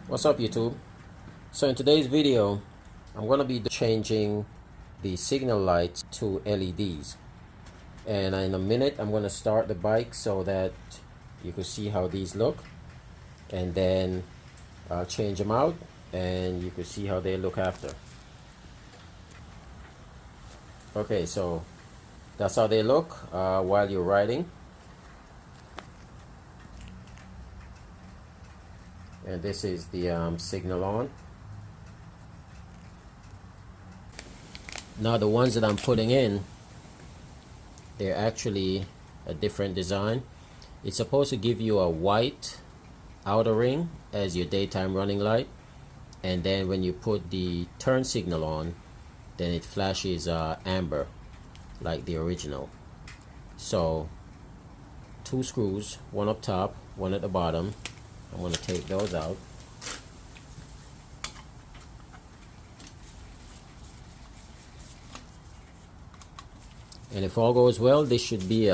What's up, YouTube? So in today's video I'm going to be changing the signal lights to LEDs, and in a minute I'm going to start the bike so that you can see how these look, and then I'll change them out and you can see how they look after. Okay, so that's how they look while you're riding. And this is the signal on. Now the ones that I'm putting in, they're actually a different design. It's supposed to give you a white outer ring as your daytime running light, and then when you put the turn signal on, then it flashes amber like the original. So 2 screws, one up top, one at the bottom. I'm going to take those out. And if all goes well, this should be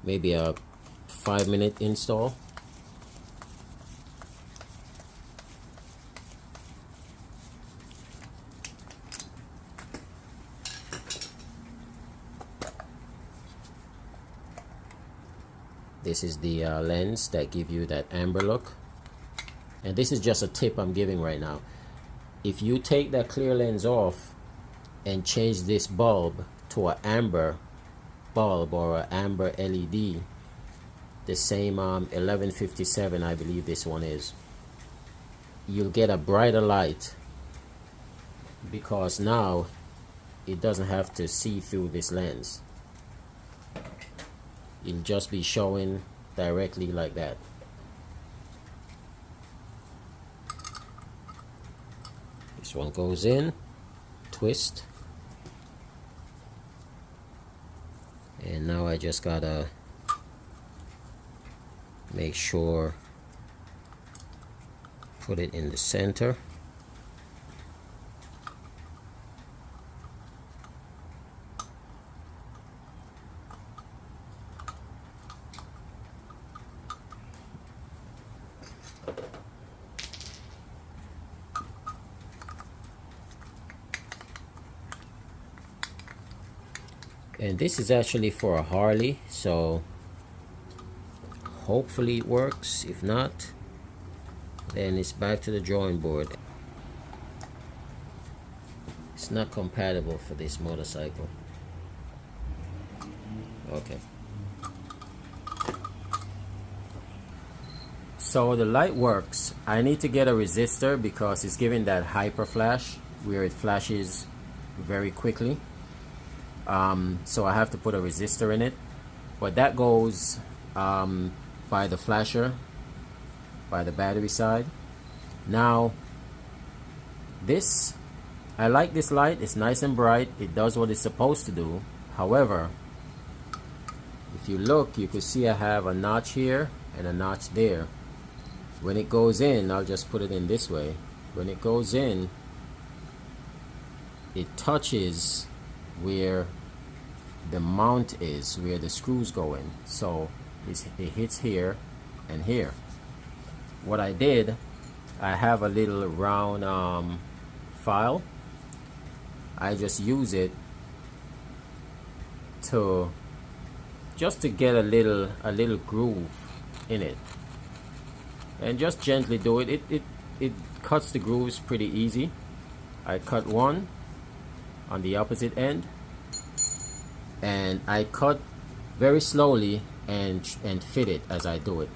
maybe a 5-minute install. This is the lens that give you that amber look, and this is just a tip I'm giving right now. If you take that clear lens off and change this bulb to an amber bulb or an amber LED, the same 1157 I believe this one is, you'll get a brighter light, because now it doesn't have to see through this lens. It'll just be showing directly like that. This one goes in, twist, and now I just gotta make sure put it in the center. And this is actually for a Harley, so hopefully it works. If not, then it's back to the drawing board. It's not compatible for this motorcycle. Okay. So the light works. I need to get a resistor because it's giving that hyper flash where it flashes very quickly. So I have to put a resistor in it, but that goes by the flasher, by the battery side. Now this, I like this light. It's nice and bright. It does what it's supposed to do. However, if you look, you can see I have a notch here and a notch there. When it goes in, I'll just put it in this way. When it goes in, it touches where the mount is, where the screws go in, so it hits here and here. What I did, I have a little round file. I just use it to just to get a little groove in it, and just gently do it. It cuts the grooves pretty easy. I cut one on the opposite end, and I cut very slowly and fit it as I do it.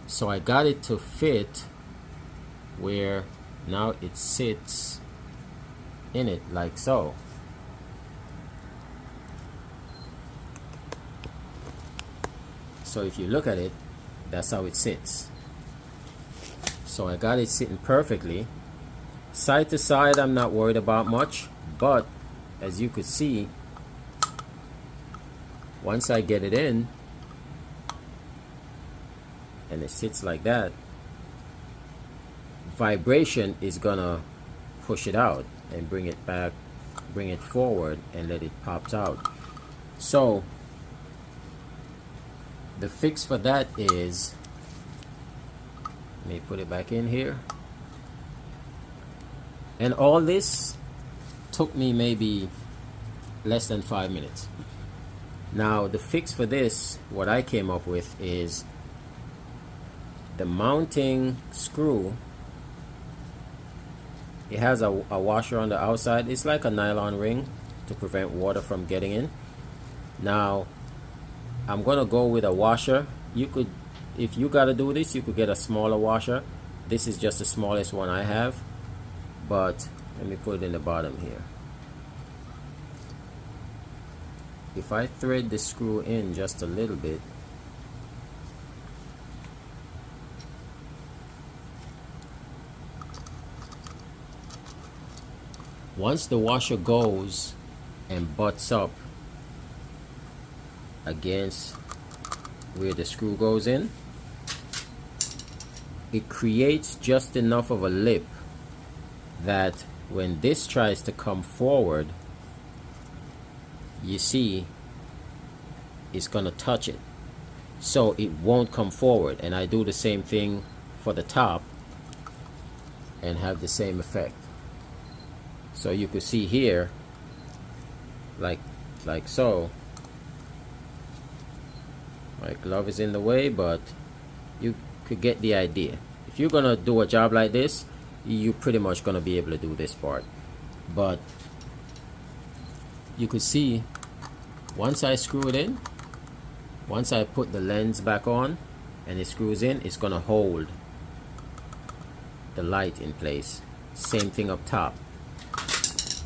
So I got it to fit where now it sits in it like so. So if you look at it, that's how it sits. So I got it sitting perfectly. Side to side I'm not worried about much, but as you could see, once I get it in and it sits like that, vibration is gonna push it out and bring it back, bring it forward and let it pop out. So the fix for that is Let me put it back in here. And all this took me maybe less than 5 minutes. Now the fix for this, what I came up with, is the mounting screw. It has a washer on the outside. It's like a nylon ring to prevent water from getting in. Now I'm gonna go with a washer. You could, if you gotta do this, you could get a smaller washer. This is just the smallest one I have, but let me put it in the bottom here. If I thread the screw in just a little bit, once the washer goes and butts up against where the screw goes in, it creates just enough of a lip that when this tries to come forward, you see it's gonna touch it, so it won't come forward. And I do the same thing for the top and have the same effect. So you could see here, like so. My glove is in the way, but you could get the idea. If you're gonna do a job like this, you're pretty much gonna be able to do this part. But you could see, once I screw it in, once I put the lens back on and it screws in, it's gonna hold the light in place. Same thing up top.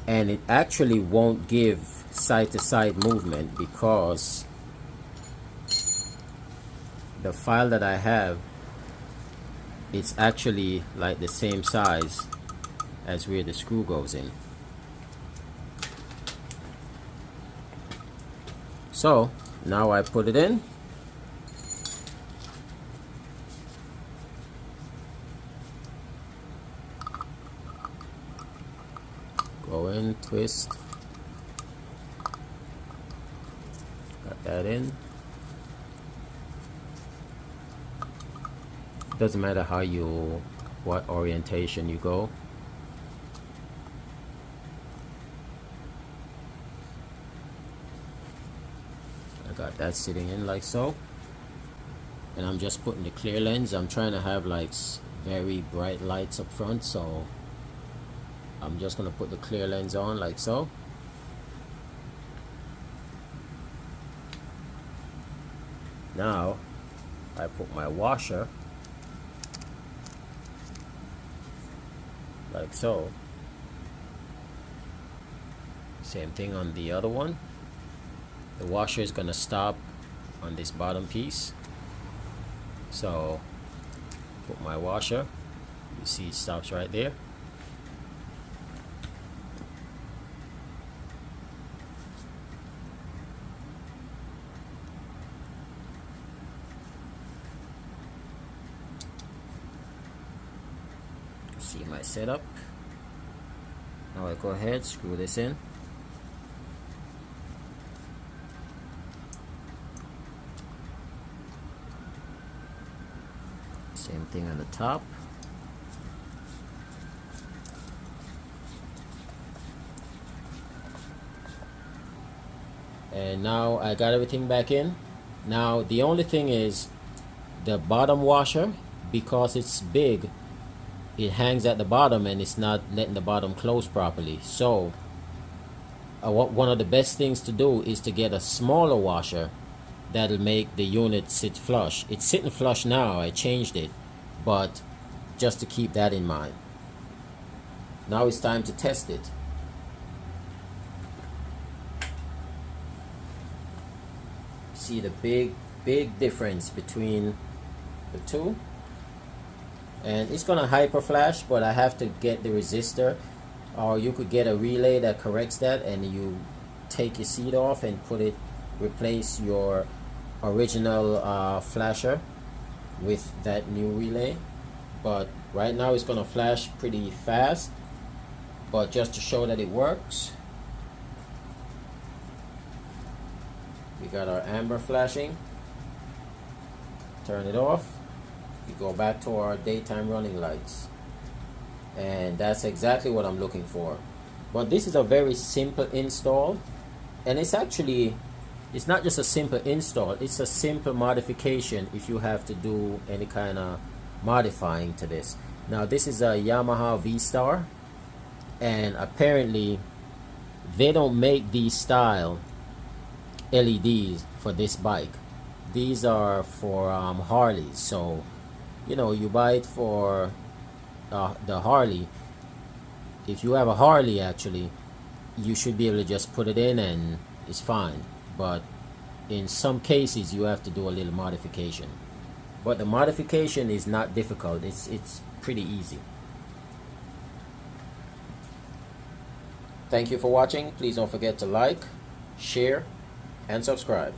And it actually won't give side to side movement, because the file that I have, it's actually like the same size as where the screw goes in. So now I put it in. Go in, twist. Got that in. Doesn't matter how you, what orientation you go. I got that sitting in like so. And I'm just putting the clear lens. I'm trying to have like very bright lights up front, so I'm just gonna put the clear lens on like so. Now I put my washer like so. Same thing on the other one. The washer is gonna stop on this bottom piece, so put my washer, you see it stops right there. See my setup. Now I go ahead, screw this in. Same thing on the top. And now I got everything back in. Now the only thing is the bottom washer, because it's big, it hangs at the bottom and it's not letting the bottom close properly. So one of the best things to do is to get a smaller washer that'll make the unit sit flush. It's sitting flush now, I changed it, but just to keep that in mind. Now it's time to test it. See the big difference between the two. And it's gonna hyper flash, but I have to get the resistor, or you could get a relay that corrects that, and you take your seat off and put it, replace your original flasher with that new relay. But right now it's gonna flash pretty fast, but just to show that it works, we got our amber flashing. Turn it off. You go back to our daytime running lights, and that's exactly what I'm looking for. But this is a very simple install, and it's not just a simple install, it's a simple modification if you have to do any kind of modifying to this. Now this is a Yamaha Vstar, and apparently they don't make these style LEDs for this bike. These are for Harleys, so you know, you buy it for the Harley. If you have a Harley, actually, you should be able to just put it in and it's fine. But in some cases you have to do a little modification, but the modification is not difficult. It's pretty easy. Thank you for watching. Please don't forget to like, share, and subscribe.